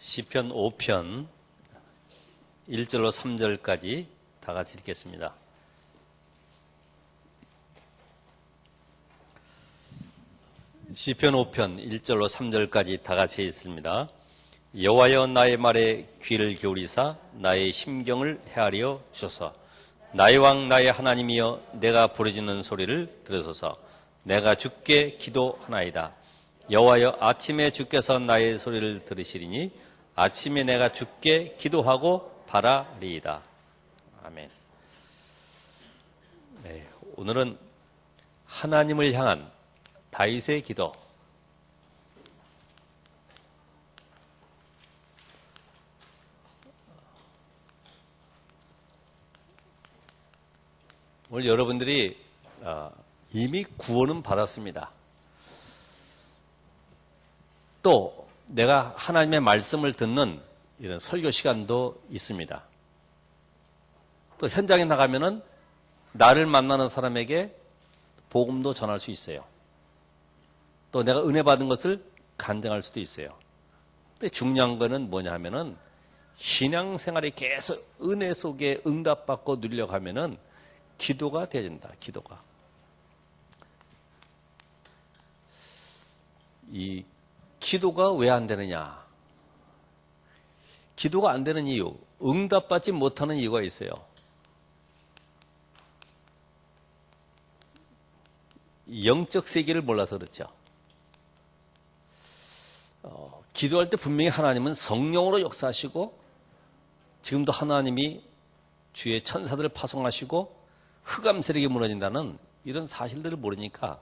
시편 5편 1절로 3절까지 다 같이 읽겠습니다. 시편 5편 1절로 3절까지 다 같이 읽습니다. 여호와여 나의 말에 귀를 기울이사 나의 심경을 헤아려 주소서. 나의 왕 나의 하나님이여 내가 부르짖는 소리를 들으소서. 내가 주께 기도하나이다. 여호와여 아침에 주께서 나의 소리를 들으시리니 아침에 내가 주께 기도하고 바라리이다. 아멘. 네, 오늘은 하나님을 향한 다윗의 기도. 오늘 여러분들이 이미 구원은 받았습니다. 또 내가 하나님의 말씀을 듣는 이런 설교 시간도 있습니다. 또 현장에 나가면은 나를 만나는 사람에게 복음도 전할 수 있어요. 또 내가 은혜 받은 것을 간증할 수도 있어요. 근데 중요한 거는 뭐냐 하면은 신앙생활이 계속 은혜 속에 응답받고 누리려고 기도가 되어진다. 기도가. 이 기도가 왜 안 되느냐? 기도가 안 되는 이유, 응답받지 못하는 이유가 있어요. 영적 세계를 몰라서 그렇죠. 기도할 때 분명히 하나님은 성령으로 역사하시고 지금도 하나님이 주의 천사들을 파송하시고 흑암 세력이 무너진다는 이런 사실들을 모르니까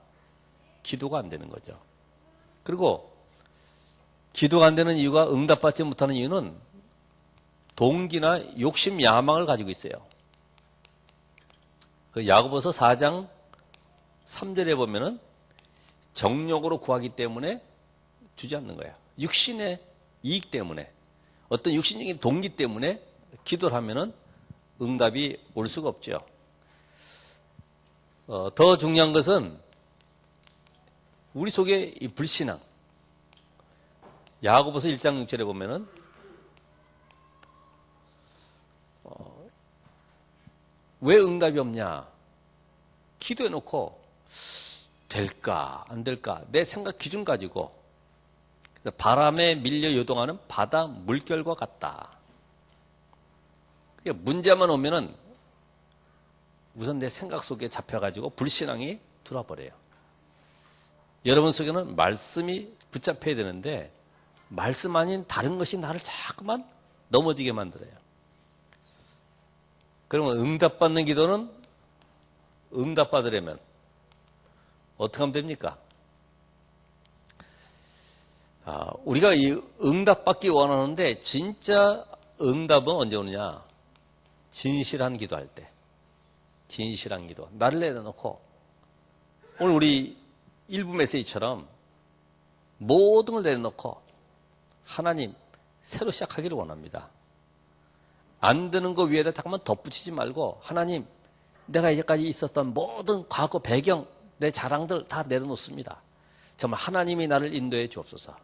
기도가 안 되는 거죠. 그리고 기도가 안 되는 이유가 응답받지 못하는 이유는 동기나 욕심, 야망을 가지고 있어요. 그 야고보서 4장 3절에 보면은 정욕으로 구하기 때문에 주지 않는 거예요. 육신의 이익 때문에, 어떤 육신적인 동기 때문에 기도를 하면은 응답이 올 수가 없죠. 더 중요한 것은 우리 속에 이 불신앙. 야고보서 1장 6절에 보면은 왜 응답이 없냐? 기도해놓고 될까 안 될까 내 생각 기준 가지고 바람에 밀려 요동하는 바다 물결과 같다. 그러니까 문제만 오면은 우선 내 생각 속에 잡혀가지고 불신앙이 들어와 버려요. 여러분 속에는 말씀이 붙잡혀야 되는데 말씀 아닌 다른 것이 나를 자꾸만 넘어지게 만들어요. 그러면 응답받는 기도는 응답받으려면 어떻게 하면 됩니까? 우리가 이 응답받기 원하는데 진짜 응답은 언제 오느냐? 진실한 기도할 때. 진실한 기도. 나를 내려놓고 오늘 우리 일부 메시지처럼 모든 걸 내려놓고 하나님 새로 시작하기를 원합니다. 안 되는 거 위에다 잠깐만 덧붙이지 말고 하나님 내가 이제까지 있었던 모든 과거 배경 내 자랑들 다 내려놓습니다. 정말 하나님이 나를 인도해 주옵소서.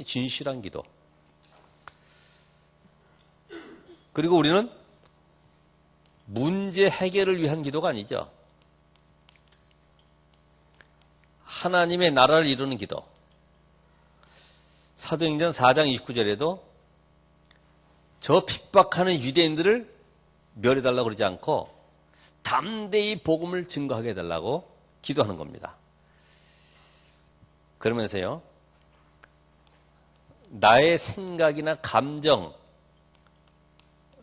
진실한 기도. 그리고 우리는 문제 해결을 위한 기도가 아니죠. 하나님의 나라를 이루는 기도. 사도행전 4장 29절에도 저 핍박하는 유대인들을 멸해달라고 그러지 않고 담대히 복음을 증거하게 해달라고 기도하는 겁니다. 그러면서요, 나의 생각이나 감정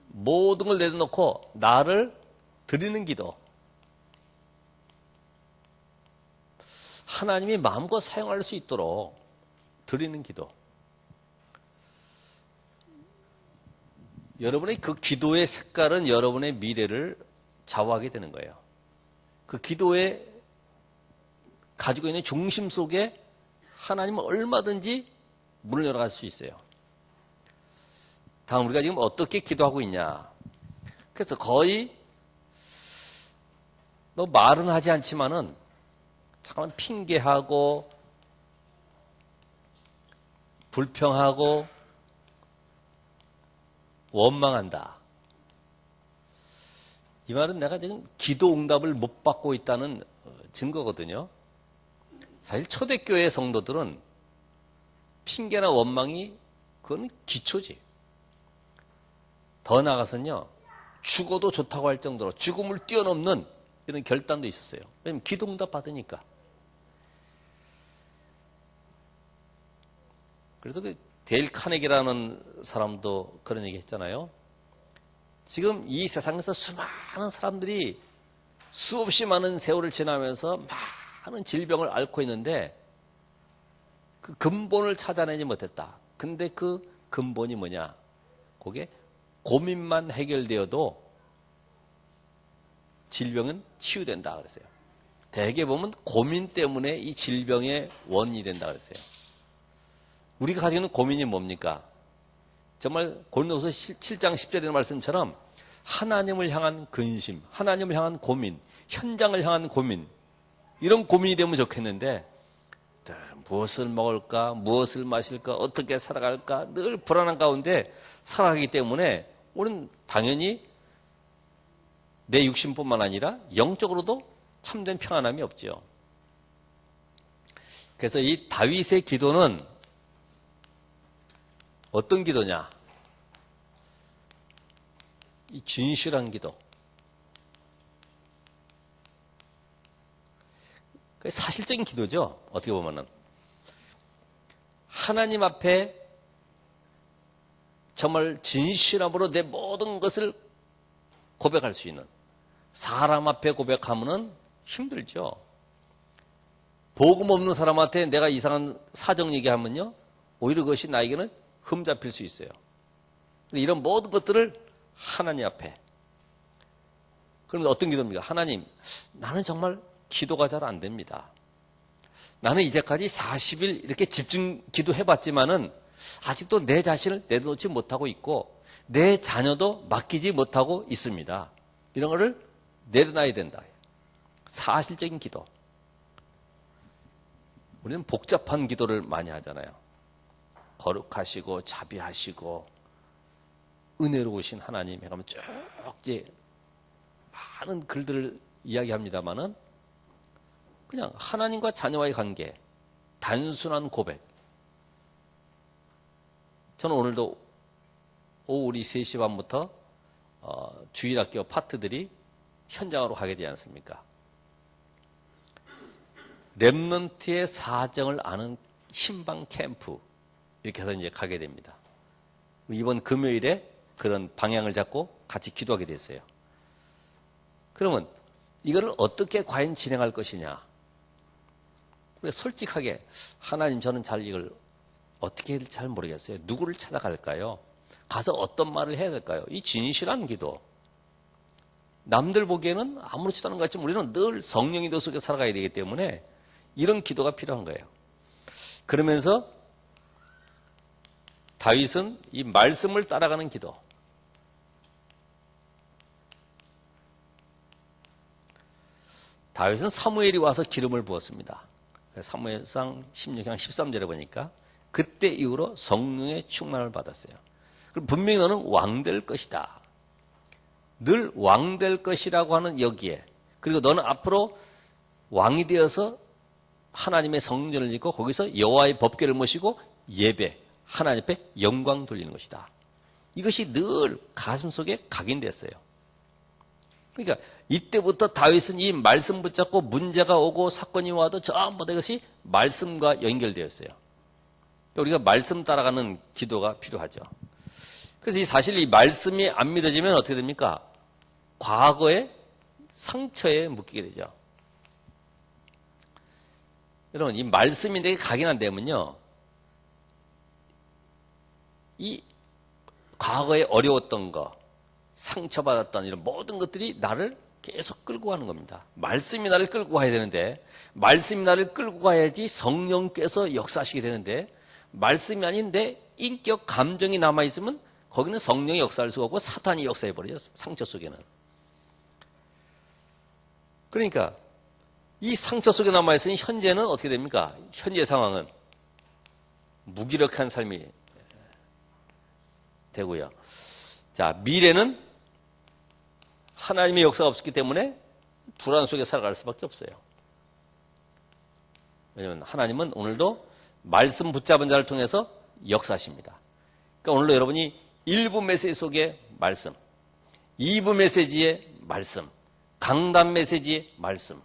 모든 걸 내려놓고 나를 드리는 기도. 하나님이 마음껏 사용할 수 있도록 드리는 기도. 여러분의 그 기도의 색깔은 여러분의 미래를 좌우하게 되는 거예요. 그 기도에 가지고 있는 중심 속에 하나님은 얼마든지 문을 열어갈 수 있어요. 다음 우리가 지금 어떻게 기도하고 있냐. 그래서 거의 말은 하지 않지만은 잠깐만 핑계하고 불평하고 원망한다. 이 말은 내가 지금 기도 응답을 못 받고 있다는 증거거든요. 사실 초대교회 성도들은 핑계나 원망이 그건 기초지. 더 나아가서는요, 죽어도 좋다고 할 정도로 죽음을 뛰어넘는 이런 결단도 있었어요. 왜냐하면 기도 응답 받으니까. 그래서 그 데일 카네기라는 사람도 그런 얘기 했잖아요. 지금 이 세상에서 수많은 사람들이 수없이 많은 세월을 지나면서 많은 질병을 앓고 있는데 그 근본을 찾아내지 못했다. 근데 그 근본이 뭐냐? 그게 고민만 해결되어도 질병은 치유된다 그랬어요. 대개 보면 고민 때문에 이 질병의 원인이 된다 그랬어요. 우리가 가지고 있는 고민이 뭡니까? 정말 고린도후서 7장 10절의 말씀처럼 하나님을 향한 근심, 하나님을 향한 고민, 현장을 향한 고민, 이런 고민이 되면 좋겠는데 무엇을 먹을까, 무엇을 마실까, 어떻게 살아갈까 늘 불안한 가운데 살아가기 때문에 우리는 당연히 내 육신뿐만 아니라 영적으로도 참된 평안함이 없죠. 그래서 이 다윗의 기도는 어떤 기도냐? 이 진실한 기도. 사실적인 기도죠. 어떻게 보면은. 하나님 앞에 정말 진실함으로 내 모든 것을 고백할 수 있는. 사람 앞에 고백하면은 힘들죠. 복음 없는 사람한테 내가 이상한 사정 얘기하면요, 오히려 그것이 나에게는 흠잡힐 수 있어요. 이런 모든 것들을 하나님 앞에. 그러면 어떤 기도입니까? 하나님, 나는 정말 기도가 잘 안 됩니다. 나는 이제까지 40일 이렇게 집중 기도해봤지만은 아직도 내 자신을 내려놓지 못하고 있고 내 자녀도 맡기지 못하고 있습니다. 이런 거를 내려놔야 된다. 사실적인 기도. 우리는 복잡한 기도를 많이 하잖아요. 거룩하시고 자비하시고 은혜로우신 하나님에 가면 쭉 이제 많은 글들을 이야기합니다만은 그냥 하나님과 자녀와의 관계, 단순한 고백. 저는 오늘도 오후 우리 3시 반부터 주일학교 파트들이 현장으로 가게 되지 않습니까? 렘넌트의 사정을 아는 신방 캠프 이렇게 해서 이제 가게 됩니다. 이번 금요일에 그런 방향을 잡고 같이 기도하게 됐어요. 그러면 이거를 어떻게 과연 진행할 것이냐? 솔직하게 하나님 저는 잘 이걸 어떻게 해야 될지 잘 모르겠어요. 누구를 찾아갈까요? 가서 어떤 말을 해야 될까요? 이 진실한 기도. 남들 보기에는 아무렇지도 않은 것 같지만 우리는 늘 성령의 도 속에 살아가야 되기 때문에 이런 기도가 필요한 거예요. 그러면서 다윗은 이 말씀을 따라가는 기도. 다윗은 사무엘이 와서 기름을 부었습니다. 사무엘상 16장 13절에 보니까 그때 이후로 성령의 충만을 받았어요. 그럼 분명히 너는 왕될 것이다. 늘 왕될 것이라고 하는 여기에, 그리고 너는 앞으로 왕이 되어서 하나님의 성전을 짓고 거기서 여호와의 법궤를 모시고 예배, 하나님 앞에 영광 돌리는 것이다. 이것이 늘 가슴속에 각인됐어요. 그러니까 이때부터 다윗은 이 말씀 붙잡고 문제가 오고 사건이 와도 전부 다 이것이 말씀과 연결되었어요. 우리가 말씀 따라가는 기도가 필요하죠. 그래서 사실 이 말씀이 안 믿어지면 어떻게 됩니까? 과거의 상처에 묶이게 되죠. 여러분, 이 말씀이 내게 각인 안 되면요, 이 과거에 어려웠던 거, 상처받았던 이런 모든 것들이 나를 계속 끌고 가는 겁니다. 말씀이 나를 끌고 가야 되는데, 말씀이 나를 끌고 가야지 성령께서 역사하시게 되는데, 말씀이 아닌 내 인격 감정이 남아있으면 거기는 성령이 역사할 수가 없고 사탄이 역사해버려요. 상처 속에는. 그러니까 이 상처 속에 남아있으니 현재는 어떻게 됩니까? 현재 상황은 무기력한 삶이 되고요. 자, 미래는 하나님의 역사가 없었기 때문에 불안 속에 살아갈 수밖에 없어요. 왜냐하면 하나님은 오늘도 말씀 붙잡은 자를 통해서 역사하십니다. 그러니까 오늘도 여러분이 1부 메시지 속에 말씀, 2부 메시지의 말씀, 강단 메시지의 말씀,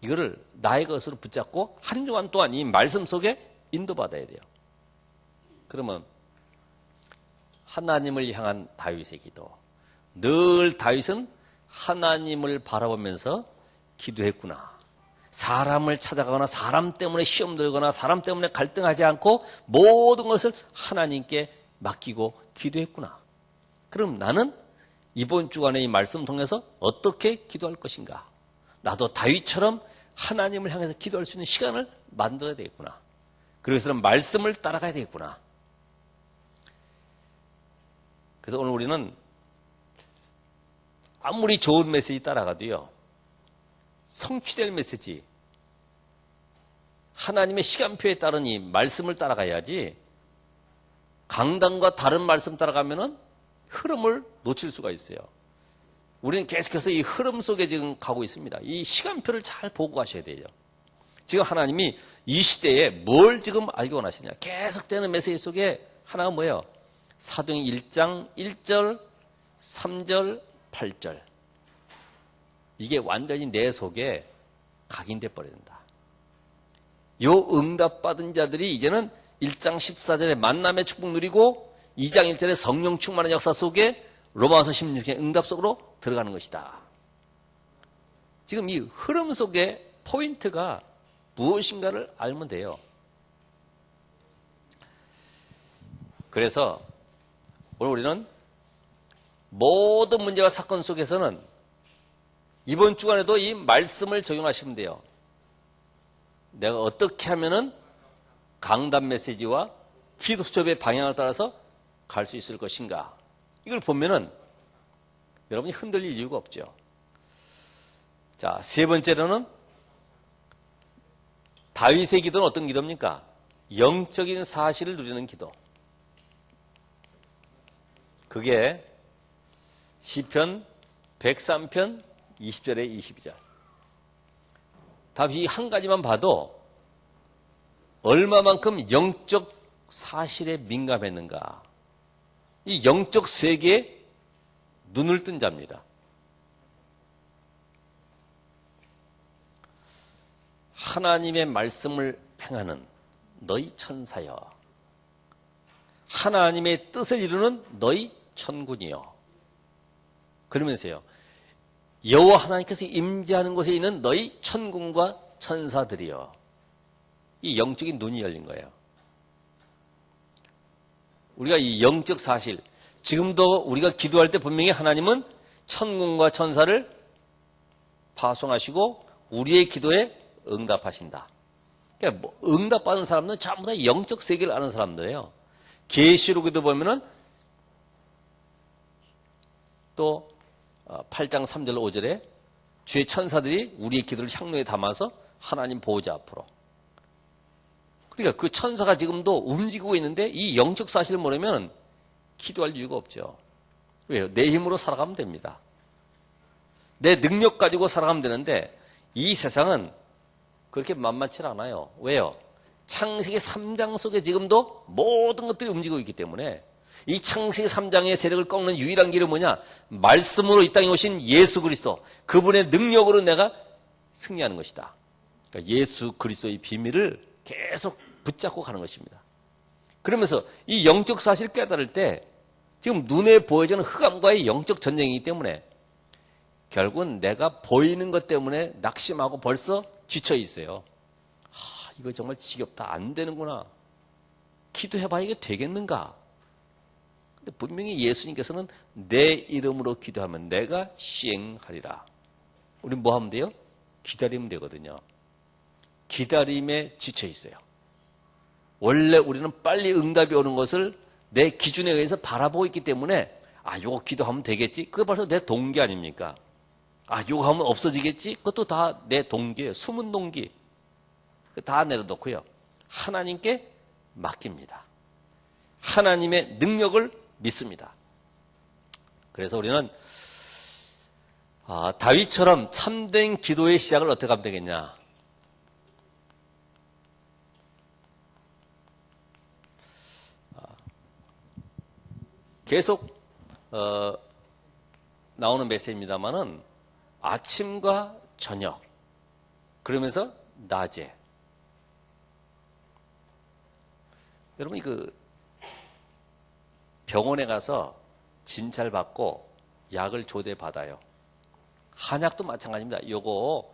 이거를 나의 것으로 붙잡고 한 주간 동안 이 말씀 속에 인도받아야 돼요. 그러면 하나님을 향한 다윗의 기도, 늘 다윗은 하나님을 바라보면서 기도했구나. 사람을 찾아가거나 사람 때문에 시험 들거나 사람 때문에 갈등하지 않고 모든 것을 하나님께 맡기고 기도했구나. 그럼 나는 이번 주간의 이 말씀 통해서 어떻게 기도할 것인가? 나도 다윗처럼 하나님을 향해서 기도할 수 있는 시간을 만들어야 되겠구나. 그래서는 말씀을 따라가야 되겠구나. 그래서 오늘 우리는 아무리 좋은 메시지 따라가도요, 성취될 메시지, 하나님의 시간표에 따른 이 말씀을 따라가야지, 강단과 다른 말씀 따라가면은 흐름을 놓칠 수가 있어요. 우리는 계속해서 이 흐름 속에 지금 가고 있습니다. 이 시간표를 잘 보고 가셔야 돼요. 지금 하나님이 이 시대에 뭘 지금 알기 원하시냐. 계속되는 메시지 속에 하나가 뭐예요? 사도행 1장 1절, 3절, 8절. 이게 완전히 내 속에 각인돼 버려야 된다. 요 응답받은 자들이 이제는 1장 14절에 만남의 축복 누리고 2장 1절에 성령 충만한 역사 속에 로마서 16장 응답 속으로 들어가는 것이다. 지금 이 흐름 속에 포인트가 무엇인가를 알면 돼요. 그래서 오늘 우리는 모든 문제와 사건 속에서는 이번 주간에도 이 말씀을 적용하시면 돼요. 내가 어떻게 하면은 강단 메시지와 기도 수업의 방향을 따라서 갈 수 있을 것인가. 이걸 보면은 여러분이 흔들릴 이유가 없죠. 자, 세 번째로는 다윗의 기도는 어떤 기도입니까? 영적인 사실을 누리는 기도. 그게 시편 103편 20절에 22절. 다윗이 한 가지만 봐도 얼마만큼 영적 사실에 민감했는가. 이 영적 세계에 눈을 뜬 자입니다. 하나님의 말씀을 행하는 너희 천사여, 하나님의 뜻을 이루는 너희 천군이여. 그러면서요, 여호와 하나님께서 임재하는 곳에 있는 너희 천군과 천사들이여. 이 영적인 눈이 열린 거예요. 우리가 이 영적 사실, 지금도 우리가 기도할 때 분명히 하나님은 천군과 천사를 파송하시고 우리의 기도에 응답하신다. 그러니까 응답받은 사람들은 전부 다 영적 세계를 아는 사람들이에요. 계시록에도 보면은 또 8장 3절 5절에 주의 천사들이 우리의 기도를 향로에 담아서 하나님 보호자 앞으로. 그러니까 그 천사가 지금도 움직이고 있는데 이 영적 사실을 모르면 기도할 이유가 없죠. 왜요? 내 힘으로 살아가면 됩니다. 내 능력 가지고 살아가면 되는데 이 세상은 그렇게 만만치 않아요. 왜요? 창세기 3장 속에 지금도 모든 것들이 움직이고 있기 때문에 이 창세기 3장의 세력을 꺾는 유일한 길은 뭐냐? 말씀으로 이 땅에 오신 예수 그리스도, 그분의 능력으로 내가 승리하는 것이다. 그러니까 예수 그리스도의 비밀을 계속 붙잡고 가는 것입니다. 그러면서 이 영적 사실을 깨달을 때 지금 눈에 보여지는 흑암과의 영적 전쟁이기 때문에 결국은 내가 보이는 것 때문에 낙심하고 벌써 지쳐 있어요. 이거 정말 지겹다. 안 되는구나. 기도해봐야 이게 되겠는가? 근데 분명히 예수님께서는 내 이름으로 기도하면 내가 시행하리라. 우리 뭐 하면 돼요? 기다리면 되거든요. 기다림에 지쳐 있어요. 원래 우리는 빨리 응답이 오는 것을 내 기준에 의해서 바라보고 있기 때문에 요거 기도하면 되겠지? 그게 벌써 내 동기 아닙니까? 요거 하면 없어지겠지? 그것도 다 내 동기예요. 숨은 동기. 다 내려놓고요. 하나님께 맡깁니다. 하나님의 능력을 믿습니다. 그래서 우리는 다윗처럼 참된 기도의 시작을 어떻게 하면 되겠냐? 계속 나오는 메시지입니다만은 아침과 저녁, 그러면서 낮에. 여러분 병원에 가서 진찰 받고 약을 조대받아요. 한약도 마찬가지입니다. 요거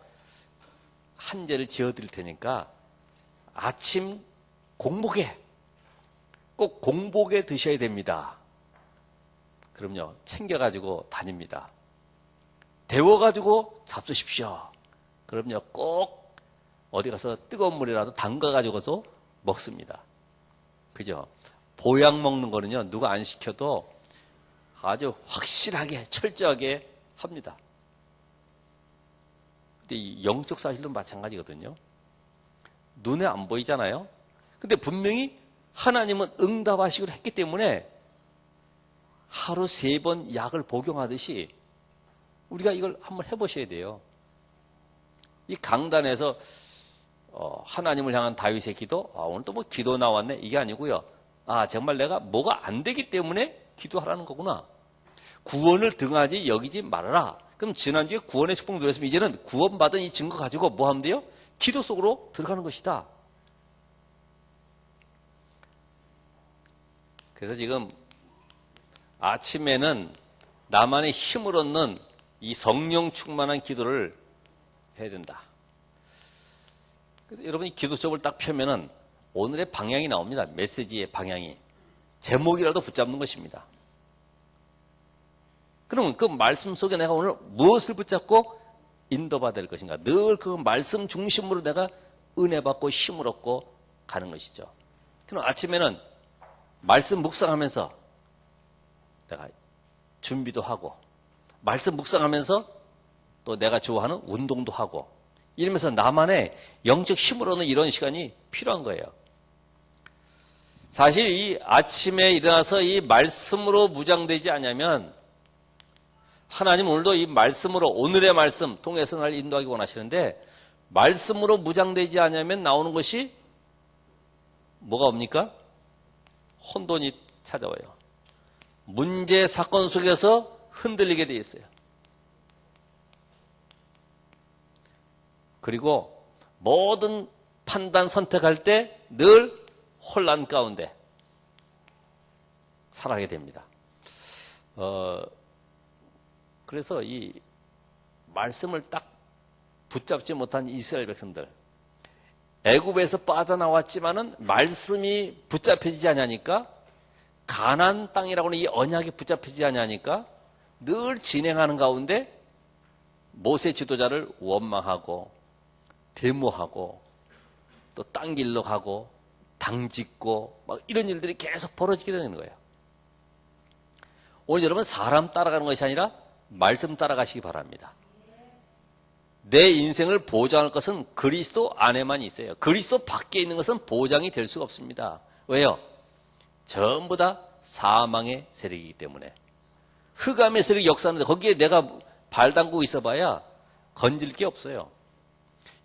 한 제를 지어드릴 테니까 아침 공복에 꼭 공복에 드셔야 됩니다. 그럼요, 챙겨가지고 다닙니다. 데워가지고 잡수십시오. 그럼요, 꼭 어디 가서 뜨거운 물이라도 담가가지고서 먹습니다. 그죠? 보약 먹는 거는요, 누가 안 시켜도 아주 확실하게, 철저하게 합니다. 근데 이 영적 사실도 마찬가지거든요. 눈에 안 보이잖아요? 근데 분명히 하나님은 응답하시기로 했기 때문에 하루 3번 약을 복용하듯이 우리가 이걸 한번 해보셔야 돼요. 이 강단에서 하나님을 향한 다윗의 기도, 오늘 또 뭐 기도 나왔네, 이게 아니고요. 정말 내가 뭐가 안 되기 때문에 기도하라는 거구나. 구원을 등하지 여기지 말아라. 그럼 지난주에 구원의 축복 누렸으면 이제는 구원받은 이 증거 가지고 뭐 하면 돼요? 기도 속으로 들어가는 것이다. 그래서 지금 아침에는 나만의 힘을 얻는 이 성령 충만한 기도를 해야 된다. 그래서 여러분이 기도 수업을 딱 펴면은 오늘의 방향이 나옵니다. 메시지의 방향이. 제목이라도 붙잡는 것입니다. 그러면 그 말씀 속에 내가 오늘 무엇을 붙잡고 인도받아야 될 것인가? 늘 그 말씀 중심으로 내가 은혜 받고 힘을 얻고 가는 것이죠. 그럼 아침에는 말씀 묵상하면서 내가 준비도 하고, 말씀 묵상하면서 또 내가 좋아하는 운동도 하고, 이러면서 나만의 영적 힘을 얻는 이런 시간이 필요한 거예요. 사실 이 아침에 일어나서 이 말씀으로 무장되지 않으면 하나님 오늘도 이 말씀으로, 오늘의 말씀 통해서 날 인도하기 원하시는데, 말씀으로 무장되지 않으면 나오는 것이 뭐가 옵니까? 혼돈이 찾아와요. 문제, 사건 속에서 흔들리게 돼 있어요. 그리고 모든 판단, 선택할 때 늘 혼란 가운데 살아가게 됩니다. 그래서 이 말씀을 딱 붙잡지 못한 이스라엘 백성들, 애굽에서 빠져나왔지만은 말씀이 붙잡혀지지 않으니까, 가나안 땅이라고 하는 이 언약이 붙잡히지 않으니까 늘 진행하는 가운데 모세 지도자를 원망하고 데모하고 또 딴 길로 가고 당짓고 막 이런 일들이 계속 벌어지게 되는 거예요. 오늘 여러분, 사람 따라가는 것이 아니라 말씀 따라가시기 바랍니다. 내 인생을 보장할 것은 그리스도 안에만 있어요. 그리스도 밖에 있는 것은 보장이 될 수가 없습니다. 왜요? 전부 다 사망의 세력이기 때문에. 흑암의 세력이 역사하는데 거기에 내가 발 담그고 있어봐야 건질 게 없어요.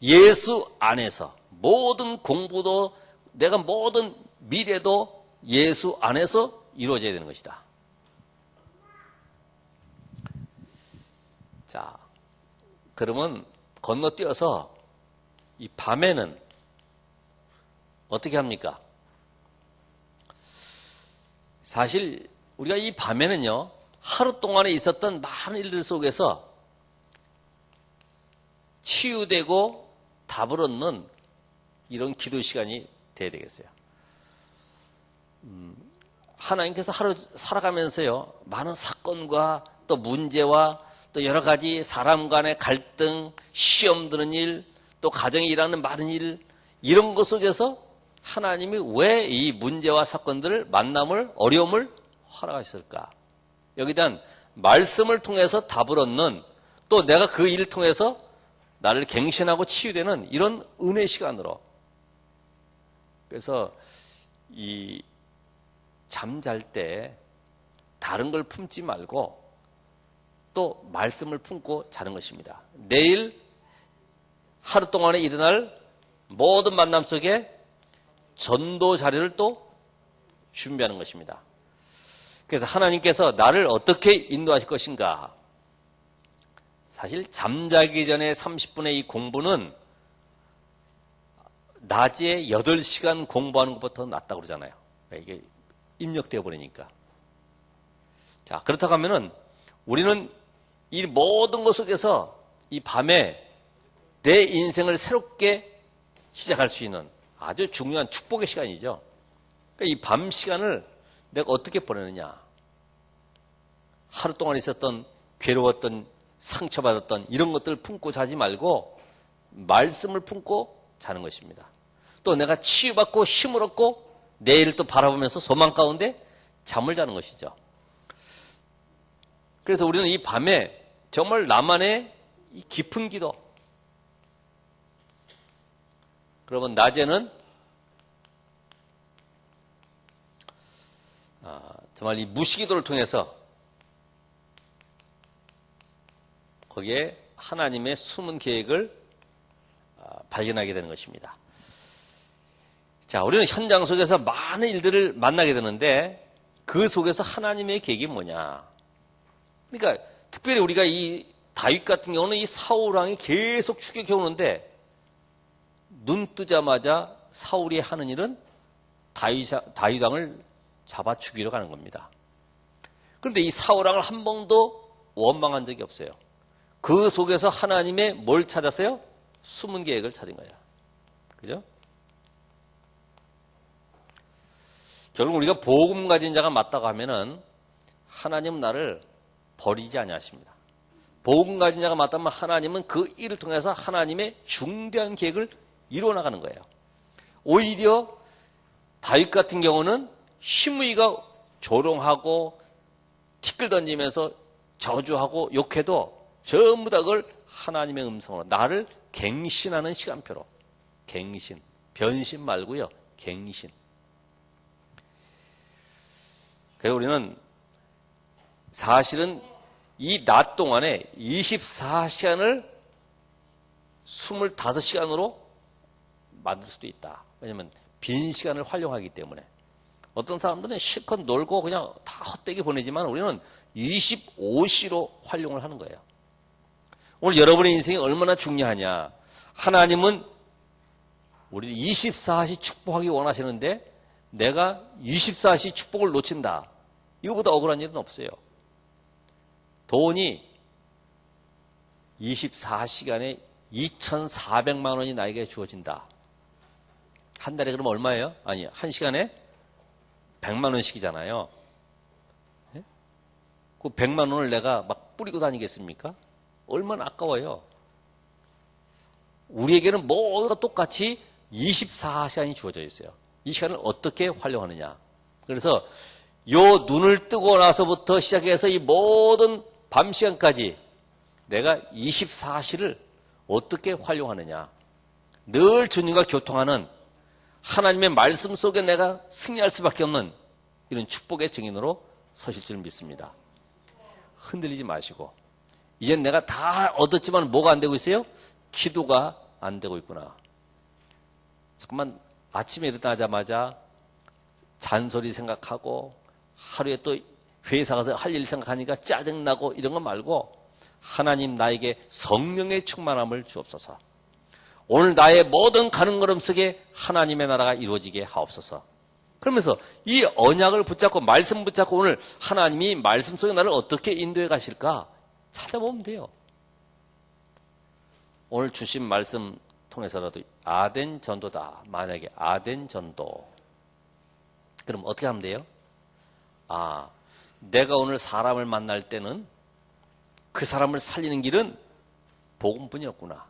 예수 안에서 모든 공부도, 내가 모든 미래도 예수 안에서 이루어져야 되는 것이다. 자, 그러면 건너뛰어서 이 밤에는 어떻게 합니까? 사실 우리가 이 밤에는요, 하루 동안에 있었던 많은 일들 속에서 치유되고 답을 얻는 이런 기도 시간이 돼야 되겠어요. 하나님께서 하루 살아가면서요, 많은 사건과 또 문제와 또 여러 가지 사람 간의 갈등, 시험 드는 일, 또 가정에 일하는 많은 일, 이런 것 속에서 하나님이 왜 이 문제와 사건들을, 만남을, 어려움을 허락하셨을까? 여기에 대한 말씀을 통해서 답을 얻는, 또 내가 그 일을 통해서 나를 갱신하고 치유되는 이런 은혜 시간으로. 그래서 이 잠잘 때 다른 걸 품지 말고 또 말씀을 품고 자는 것입니다. 내일 하루 동안에 일어날 모든 만남 속에 전도 자료를 또 준비하는 것입니다. 그래서 하나님께서 나를 어떻게 인도하실 것인가? 사실 잠자기 전에 30분의 이 공부는 낮에 8시간 공부하는 것보다 더 낫다고 그러잖아요. 이게 입력되어 버리니까. 자, 그렇다고 하면은 우리는 이 모든 것 속에서 이 밤에 내 인생을 새롭게 시작할 수 있는 아주 중요한 축복의 시간이죠. 그러니까 이 밤 시간을 내가 어떻게 보내느냐. 하루 동안 있었던 괴로웠던 상처받았던 이런 것들을 품고 자지 말고 말씀을 품고 자는 것입니다. 또 내가 치유받고 힘을 얻고 내일을 또 바라보면서 소망 가운데 잠을 자는 것이죠. 그래서 우리는 이 밤에 정말 나만의 이 깊은 기도, 그러면 낮에는 정말 이 무시기도를 통해서 거기에 하나님의 숨은 계획을 발견하게 되는 것입니다. 자, 우리는 현장 속에서 많은 일들을 만나게 되는데 그 속에서 하나님의 계획이 뭐냐? 그러니까 특별히 우리가 이 다윗 같은 경우는 이 사울 왕이 계속 추격해 오는데 눈 뜨자마자 사울이 하는 일은 다윗 왕을 잡아 죽이러 가는 겁니다. 그런데 이 사울 왕을 한 번도 원망한 적이 없어요. 그 속에서 하나님의 뭘 찾았어요? 숨은 계획을 찾은 거예요. 그죠? 결국 우리가 복음 가진 자가 맞다고 하면은 하나님은 나를 버리지 아니하십니다. 복음 가진 자가 맞다면 하나님은 그 일을 통해서 하나님의 중대한 계획을 이루어 나가는 거예요. 오히려 다윗 같은 경우는 시므이가 조롱하고 티끌 던지면서 저주하고 욕해도 전부 다 그걸 하나님의 음성으로 나를 갱신하는 시간표로 갱신, 변신 말고요. 갱신. 그래서 우리는 사실은 이 낮 동안에 24시간을 25시간으로 만들 수도 있다. 왜냐하면 빈 시간을 활용하기 때문에. 어떤 사람들은 실컷 놀고 그냥 다 헛되게 보내지만 우리는 25시로 활용을 하는 거예요. 오늘 여러분의 인생이 얼마나 중요하냐. 하나님은 우리 24시 축복하기 원하시는데 내가 24시 축복을 놓친다. 이거보다 억울한 일은 없어요. 돈이 24시간에 2,400만 원이 나에게 주어진다. 한 달에 그럼 얼마예요? 아니, 한 시간에 100만 원씩이잖아요. 예? 그 100만 원을 내가 막 뿌리고 다니겠습니까? 얼마나 아까워요. 우리에게는 모두가 똑같이 24시간이 주어져 있어요. 이 시간을 어떻게 활용하느냐. 그래서 요 눈을 뜨고 나서부터 시작해서 이 모든 밤 시간까지 내가 24시를 어떻게 활용하느냐. 늘 주님과 교통하는 하나님의 말씀 속에 내가 승리할 수밖에 없는 이런 축복의 증인으로 서실 줄 믿습니다. 흔들리지 마시고 이젠 내가 다 얻었지만 뭐가 안 되고 있어요? 기도가 안 되고 있구나. 잠깐만 아침에 일어나자마자 잔소리 생각하고 하루에 또 회사 가서 할 일 생각하니까 짜증나고 이런 거 말고 하나님 나에게 성령의 충만함을 주옵소서. 오늘 나의 모든 가는 걸음 속에 하나님의 나라가 이루어지게 하옵소서. 그러면서 이 언약을 붙잡고 말씀 붙잡고 오늘 하나님이 말씀 속에 나를 어떻게 인도해 가실까 찾아보면 돼요. 오늘 주신 말씀 통해서라도 아덴 전도다. 만약에 아덴 전도. 그럼 어떻게 하면 돼요? 내가 오늘 사람을 만날 때는 그 사람을 살리는 길은 복음뿐이었구나.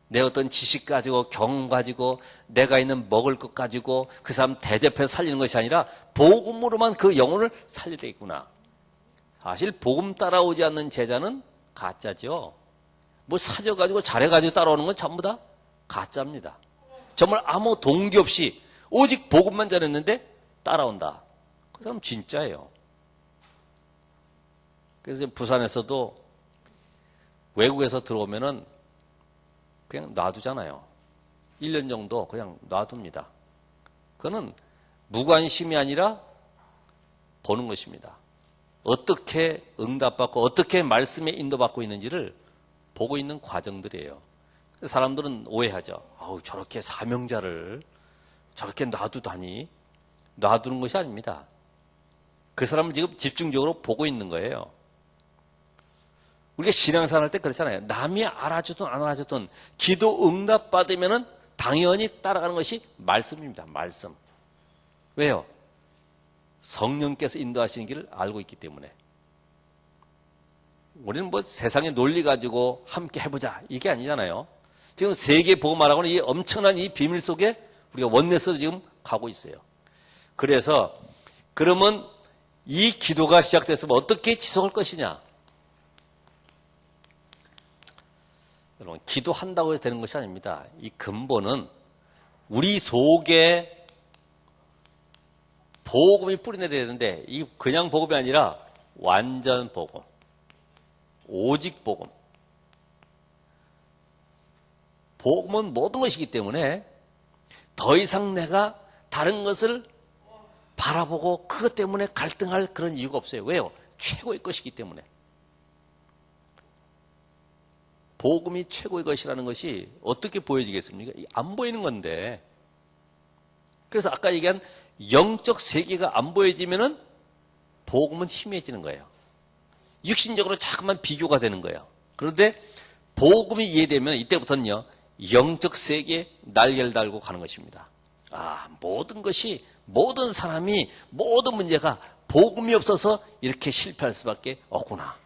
내 어떤 지식 가지고 경험 가지고 내가 있는 먹을 것 가지고 그 사람 대접해서 살리는 것이 아니라 복음으로만 그 영혼을 살려야 되겠구나. 사실 복음 따라오지 않는 제자는 가짜죠. 뭐 사져가지고 잘해가지고 따라오는 건 전부 다 가짜입니다. 정말 아무 동기 없이 오직 복음만 잘했는데 따라온다. 그 사람 진짜예요. 그래서 부산에서도 외국에서 들어오면은 그냥 놔두잖아요. 1년 정도 그냥 놔둡니다. 그거는 무관심이 아니라 보는 것입니다. 어떻게 응답받고 어떻게 말씀에 인도받고 있는지를 보고 있는 과정들이에요. 사람들은 오해하죠. 아우, 저렇게 사명자를 저렇게 놔두다니. 놔두는 것이 아닙니다. 그 사람을 지금 집중적으로 보고 있는 거예요. 우리가 신앙생활 할 때 그렇잖아요. 남이 알아주든 안 알아주든 기도 응답받으면은 당연히 따라가는 것이 말씀입니다. 말씀. 왜요? 성령께서 인도하시는 길을 알고 있기 때문에. 우리는 뭐 세상의 논리 가지고 함께 해보자 이게 아니잖아요. 지금 세계 복음화라고는 이 엄청난 이 비밀 속에 우리가 원내스로 지금 가고 있어요. 그래서 그러면 이 기도가 시작됐으면 어떻게 지속할 것이냐? 여러분, 기도한다고 해서 되는 것이 아닙니다. 이 근본은 우리 속에 복음이 뿌리내려야 되는데 이 그냥 복음이 아니라 완전 복음, 오직 복음. 복음은 모든 것이기 때문에 더 이상 내가 다른 것을 바라보고 그것 때문에 갈등할 그런 이유가 없어요. 왜요? 최고의 것이기 때문에. 복음이 최고의 것이라는 것이 어떻게 보여지겠습니까? 안 보이는 건데. 그래서 아까 얘기한 영적 세계가 안 보여지면은 복음은 희미해지는 거예요. 육신적으로 자꾸만 비교가 되는 거예요. 그런데 복음이 이해되면 이때부터는요, 영적 세계에 날개를 달고 가는 것입니다. 아, 모든 것이, 모든 사람이, 모든 문제가 복음이 없어서 이렇게 실패할 수밖에 없구나.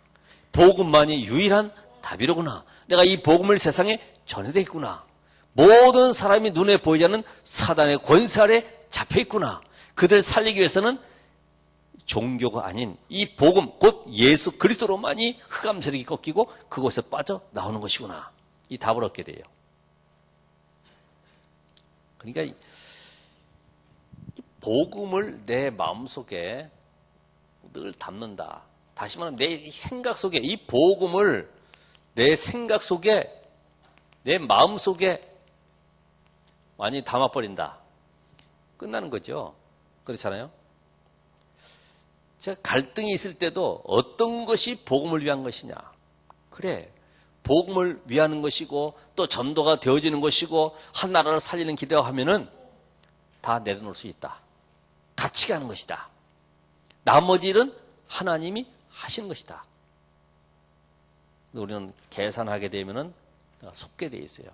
복음만이 유일한 답이로구나. 내가 이 복음을 세상에 전해야 되겠구나. 모든 사람이 눈에 보이지 않는 사단의 권세 아래 잡혀 있구나. 그들 살리기 위해서는 종교가 아닌 이 복음, 곧 예수 그리스도로만이 흑암 세력이 꺾이고 그곳에 빠져 나오는 것이구나. 이 답을 얻게 돼요. 그러니까 이 복음을 내 마음속에 늘 담는다. 다시 말하면 내 생각 속에 이 복음을 내 생각 속에 내 마음 속에 많이 담아버린다. 끝나는 거죠. 그렇잖아요. 제가 갈등이 있을 때도 어떤 것이 복음을 위한 것이냐. 그래. 복음을 위하는 것이고 또 전도가 되어지는 것이고 한 나라를 살리는 기대와 하면은 다 내려놓을 수 있다. 같이 가는 것이다. 나머지 일은 하나님이 하시는 것이다. 우리는 계산하게 되면은 속게 돼 있어요.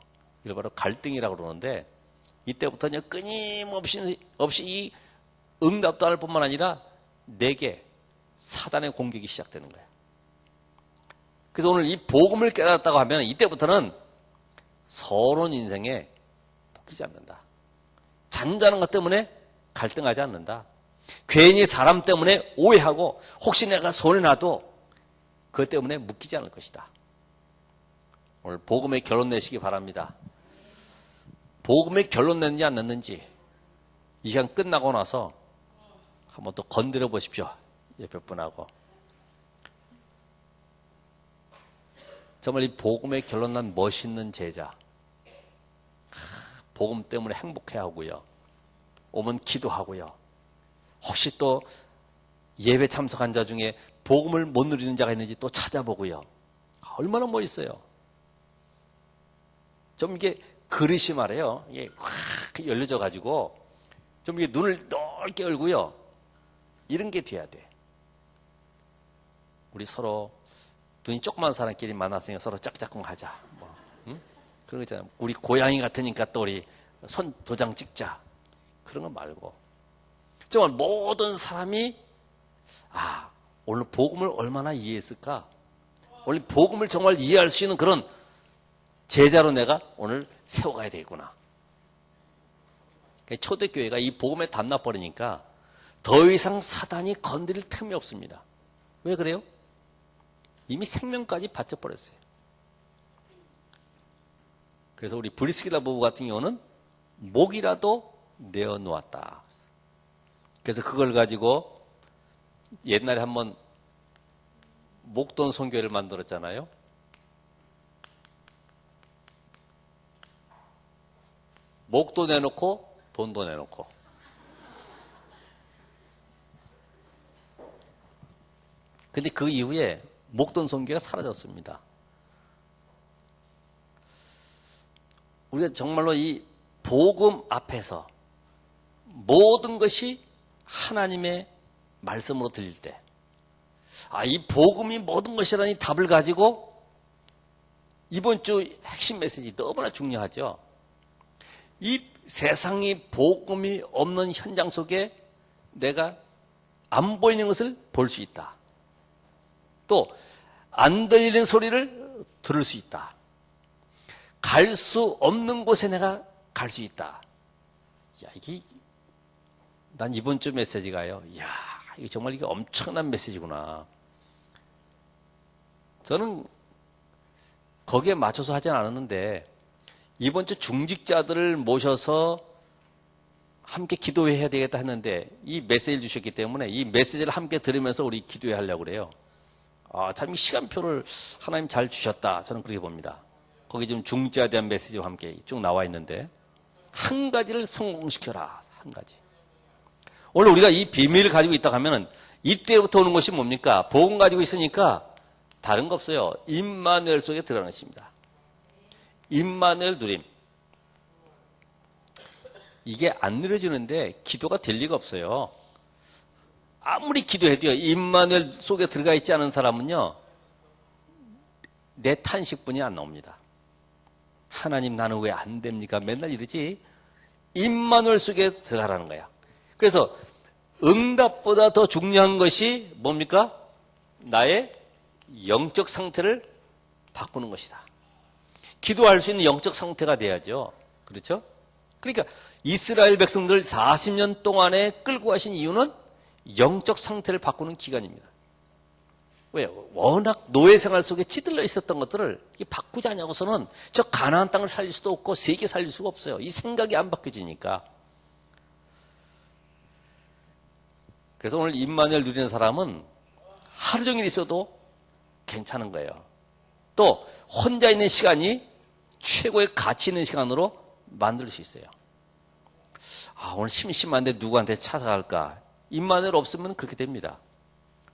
이걸 바로 갈등이라고 그러는데 이때부터는 끊임없이 이 응답도 할 뿐만 아니라 내게 사단의 공격이 시작되는 거예요. 그래서 오늘 이 복음을 깨달았다고 하면 이때부터는 서론 인생에 묶이지 않는다. 잔잔한 것 때문에 갈등하지 않는다. 괜히 사람 때문에 오해하고 혹시 내가 손해나도 그것 때문에 묶이지 않을 것이다. 오늘 복음의 결론 내시기 바랍니다. 복음의 결론 냈는지 안 냈는지 이 시간 끝나고 나서 한번 또 건드려 보십시오. 옆에 분하고. 정말 이 복음의 결론 난 멋있는 제자. 복음 때문에 행복해하고요. 오면 기도하고요. 혹시 또 예배 참석한 자 중에 복음을 못 누리는 자가 있는지 또 찾아보고요. 얼마나 멋있어요. 좀 이게 그릇이 말이에요. 이게 확 열려져 가지고 좀 이게 눈을 넓게 열고요. 이런 게 돼야 돼. 우리 서로 눈이 조그만 사람끼리 만났으니까 서로 짝짝꿍 하자. 뭐, 응? 그런 거 있잖아요. 우리 고양이 같으니까 또 우리 손 도장 찍자. 그런 거 말고. 정말 모든 사람이 오늘 복음을 얼마나 이해했을까? 오늘 복음을 정말 이해할 수 있는 그런 제자로 내가 오늘 세워가야 되겠구나. 초대교회가 이 복음에 담나버리니까 더 이상 사단이 건드릴 틈이 없습니다. 왜 그래요? 이미 생명까지 바쳐버렸어요. 그래서 우리 브리스길라 부부 같은 경우는 목이라도 내어놓았다. 그래서 그걸 가지고 옛날에 한번 목돈 선교회를 만들었잖아요. 목도 내놓고 돈도 내놓고. 근데 그 이후에 목돈 선교회가 사라졌습니다. 우리가 정말로 이 복음 앞에서 모든 것이 하나님의 말씀으로 들릴 때, 이 복음이 모든 것이라는 답을 가지고 이번 주 핵심 메시지 너무나 중요하죠. 이 세상이 복음이 없는 현장 속에 내가 안 보이는 것을 볼 수 있다. 또 안 들리는 소리를 들을 수 있다. 갈 수 없는 곳에 내가 갈 수 있다. 난 이번 주 메시지가요. 이거 정말 이게 엄청난 메시지구나. 저는 거기에 맞춰서 하진 않았는데 이번 주 중직자들을 모셔서 함께 기도해야 되겠다 했는데 이 메시지를 주셨기 때문에 이 메시지를 함께 들으면서 우리 기도해 하려고 그래요. 참 시간표를 하나님 잘 주셨다. 저는 그렇게 봅니다. 거기 지금 중직자에 대한 메시지와 함께 쭉 나와 있는데 한 가지를 성공시켜라. 한 가지. 오늘 우리가 이 비밀을 가지고 있다 하면은 이때부터 오는 것이 뭡니까? 복음 가지고 있으니까 다른 거 없어요. 임마누엘 속에 들어가는 것입니다. 임마누엘 누림. 이게 안 누려지는데 기도가 될 리가 없어요. 아무리 기도해도요. 임마누엘 속에 들어가 있지 않은 사람은요. 내 탄식뿐이 안 나옵니다. 하나님 나는 왜 안 됩니까? 맨날 이러지. 임마누엘 속에 들어가라는 거야. 그래서 응답보다 더 중요한 것이 뭡니까? 나의 영적 상태를 바꾸는 것이다. 기도할 수 있는 영적 상태가 돼야죠. 그렇죠? 그러니까 이스라엘 백성들 40년 동안에 끌고 가신 이유는 영적 상태를 바꾸는 기간입니다. 왜요? 워낙 노예 생활 속에 찌들러 있었던 것들을 바꾸지 않냐고서는 저 가나안 땅을 살릴 수도 없고 세계 살릴 수가 없어요. 이 생각이 안 바뀌어지니까. 그래서 오늘 임마누엘 누리는 사람은 하루 종일 있어도 괜찮은 거예요. 또 혼자 있는 시간이 최고의 가치 있는 시간으로 만들 수 있어요. 오늘 심심한데 누구한테 찾아갈까? 임마누엘 없으면 그렇게 됩니다.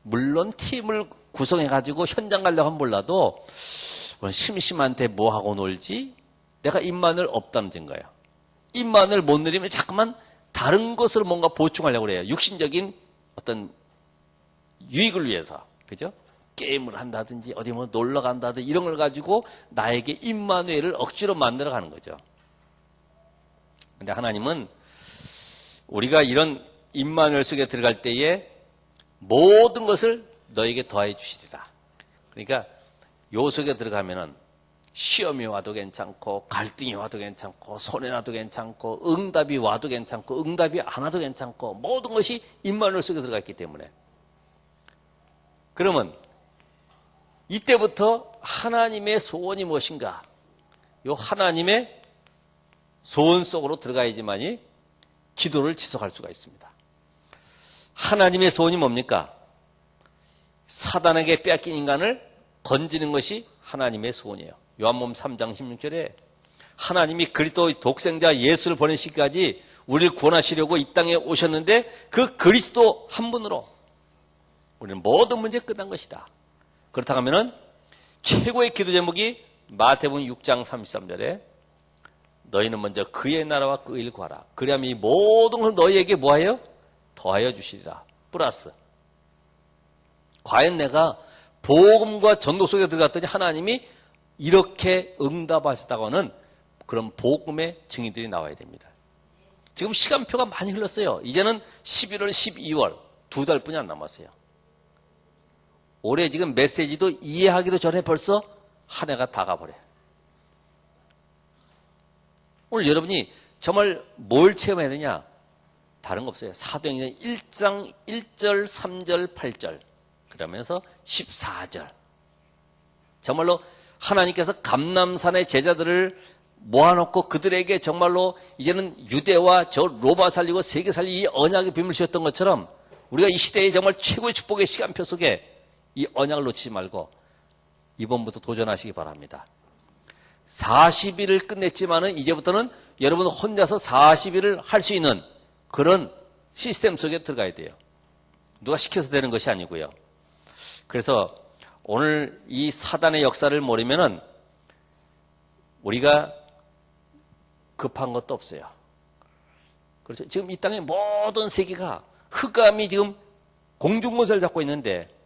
물론 팀을 구성해가지고 현장 가려고 하면 몰라도 오늘 심심한데 뭐하고 놀지? 내가 임마누엘 없다는 증거예요. 임마누엘 못 누리면 자꾸만 다른 것으로 뭔가 보충하려고 그래요. 육신적인 어떤 유익을 위해서. 그죠? 게임을 한다든지 어디 뭐 놀러 간다든지 이런 걸 가지고 나에게 임마누엘을 억지로 만들어 가는 거죠. 근데 하나님은 우리가 이런 임마누엘 속에 들어갈 때에 모든 것을 너에게 더해 주시리라. 그러니까 요 속에 들어가면은 시험이 와도 괜찮고 갈등이 와도 괜찮고 손해나도 괜찮고 응답이 와도 괜찮고 응답이 안 와도 괜찮고 모든 것이 임마누엘 속에 들어가 있기 때문에 그러면 이때부터 하나님의 소원이 무엇인가? 요 하나님의 소원 속으로 들어가야지만이 기도를 지속할 수가 있습니다. 하나님의 소원이 뭡니까? 사단에게 빼앗긴 인간을 건지는 것이 하나님의 소원이에요. 요한복음 3장 16절에 하나님이 그리스도 독생자 예수를 보내시기까지 우리를 구원하시려고 이 땅에 오셨는데 그 그리스도 한 분으로 우리는 모든 문제 끝난 것이다. 그렇다고 하면은 최고의 기도 제목이 마태복음 6장 33절에 너희는 먼저 그의 나라와 그 일을 구하라. 그리하면 이 모든 걸 너희에게 뭐하여? 더하여 주시리라. 플러스 과연 내가 복음과 전도 속에 들어갔더니 하나님이 이렇게 응답하셨다고는 그런 복음의 증인들이 나와야 됩니다. 지금 시간표가 많이 흘렀어요. 이제는 11월, 12월 2달뿐이 안 남았어요. 올해 지금 메시지도 이해하기도 전에 벌써 한 해가 다 가버려요. 오늘 여러분이 정말 뭘 체험해야 되냐? 다른 거 없어요. 사도행전 1장 1절, 3절, 8절 그러면서 14절 정말로 하나님께서 감람산의 제자들을 모아놓고 그들에게 정말로 이제는 유대와 저 로마 살리고 세계 살리고 이 언약의 비밀을 주셨던 것처럼 우리가 이 시대에 정말 최고의 축복의 시간표 속에 이 언약을 놓치지 말고 이번부터 도전하시기 바랍니다. 40일을 끝냈지만은 이제부터는 여러분 혼자서 40일을 할 수 있는 그런 시스템 속에 들어가야 돼요. 누가 시켜서 되는 것이 아니고요. 그래서 오늘 이 사단의 역사를 모르면은 우리가 급한 것도 없어요. 그렇죠. 지금 이 땅의 모든 세계가 흑암이 지금 공중권세를 잡고 있는데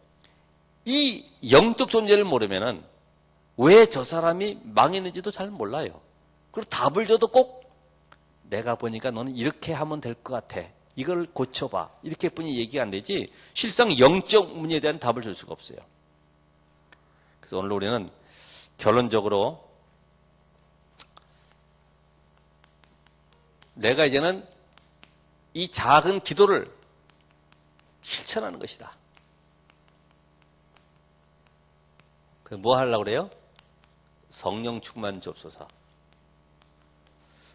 이 영적 존재를 모르면은 왜 저 사람이 망했는지도 잘 몰라요. 그리고 답을 줘도 꼭 내가 보니까 너는 이렇게 하면 될 것 같아. 이걸 고쳐봐. 이렇게 뿐이 얘기가 안 되지 실상 영적 문제에 대한 답을 줄 수가 없어요. 그래서 오늘 우리는 결론적으로 내가 이제는 이 작은 기도를 실천하는 것이다. 뭐 하려고 그래요? 성령 충만 주옵소서.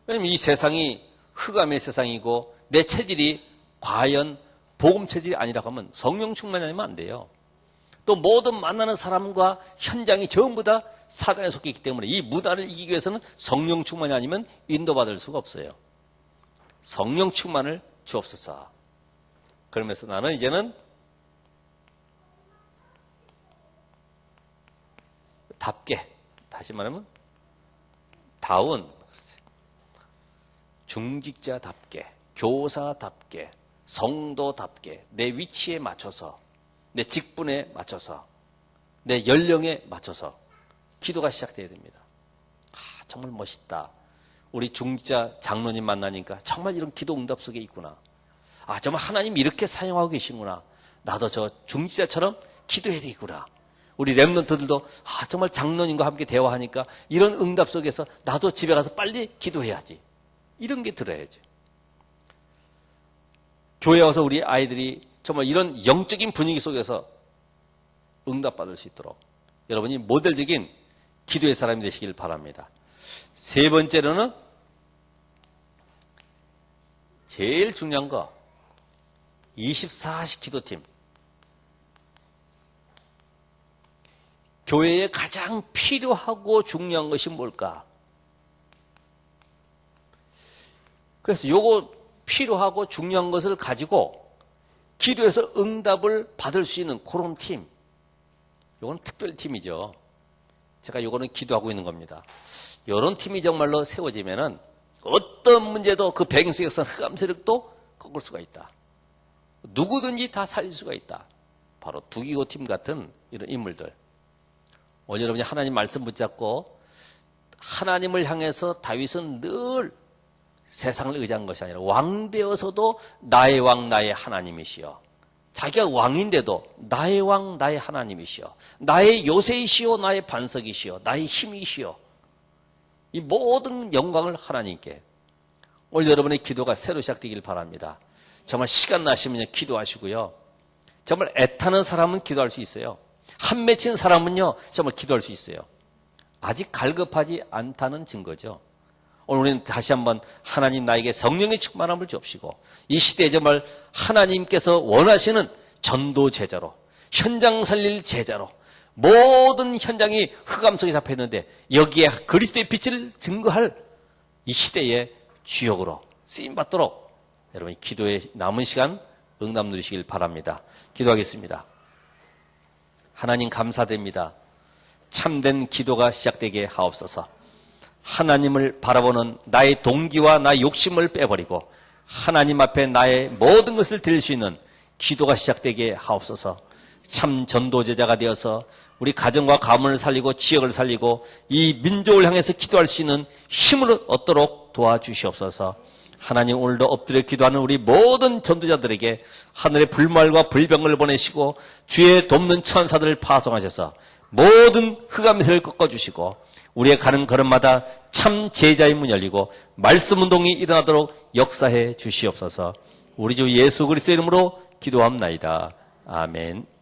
왜냐면 이 세상이 흑암의 세상이고 내 체질이 과연 복음 체질이 아니라고 하면 성령 충만이 아니면 안 돼요. 또 모든 만나는 사람과 현장이 전부 다 사단에 속해 있기 때문에 이 문화를 이기기 위해서는 성령 충만이 아니면 인도받을 수가 없어요. 성령 충만을 주옵소서. 그러면서 나는 이제는 답게, 다시 말하면 다운, 중직자답게, 교사답게, 성도답게 내 위치에 맞춰서, 내 직분에 맞춰서, 내 연령에 맞춰서 기도가 시작돼야 됩니다. 정말 멋있다. 우리 중직자 장로님 만나니까 정말 이런 기도 응답 속에 있구나. 정말 하나님 이렇게 사용하고 계시구나. 나도 저 중직자처럼 기도해야 되겠구나. 우리 랩런트들도 정말 장로님과 함께 대화하니까 이런 응답 속에서 나도 집에 가서 빨리 기도해야지. 이런 게 들어야지. 교회 와서 우리 아이들이 정말 이런 영적인 분위기 속에서 응답받을 수 있도록 여러분이 모델적인 기도의 사람이 되시길 바랍니다. 세 번째로는 제일 중요한 거 24시 기도팀. 교회에 가장 필요하고 중요한 것이 뭘까? 그래서 요거 필요하고 중요한 것을 가지고 기도해서 응답을 받을 수 있는 그런 팀. 요건 특별팀이죠. 제가 요거는 기도하고 있는 겁니다. 요런 팀이 정말로 세워지면은 어떤 문제도 그 배경 속에서 흑암 세력도 꺾을 수가 있다. 누구든지 다 살릴 수가 있다. 바로 두기고 팀 같은 이런 인물들. 오늘 여러분이 하나님 말씀 붙잡고 하나님을 향해서 다윗은 늘 세상을 의지한 것이 아니라 왕 되어서도 나의 왕 나의 하나님이시여. 자기가 왕인데도 나의 왕 나의 하나님이시여. 나의 요새이시여 나의 반석이시여. 나의 힘이시여. 이 모든 영광을 하나님께. 오늘 여러분의 기도가 새로 시작되길 바랍니다. 정말 시간 나시면 기도하시고요. 정말 애타는 사람은 기도할 수 있어요. 한 맺힌 사람은요 정말 기도할 수 있어요. 아직 갈급하지 않다는 증거죠. 오늘 우리는 다시 한번 하나님 나에게 성령의 충만함을 주옵시고 이 시대에 정말 하나님께서 원하시는 전도 제자로 현장 살릴 제자로 모든 현장이 흑암 속에 잡혀있는데 여기에 그리스도의 빛을 증거할 이 시대의 주역으로 쓰임받도록 여러분이 기도의 남은 시간 응답 누리시길 바랍니다. 기도하겠습니다. 하나님 감사드립니다. 참된 기도가 시작되게 하옵소서. 하나님을 바라보는 나의 동기와 나의 욕심을 빼버리고 하나님 앞에 나의 모든 것을 드릴 수 있는 기도가 시작되게 하옵소서. 참 전도제자가 되어서 우리 가정과 가문을 살리고 지역을 살리고 이 민족을 향해서 기도할 수 있는 힘을 얻도록 도와주시옵소서. 하나님 오늘도 엎드려 기도하는 우리 모든 전도자들에게 하늘의 불말과 불병을 보내시고 주의 돕는 천사들을 파송하셔서 모든 흑암세를 꺾어주시고 우리의 가는 걸음마다 참 제자의 문이 열리고 말씀 운동이 일어나도록 역사해 주시옵소서. 우리 주 예수 그리스도의 이름으로 기도합나이다. 아멘.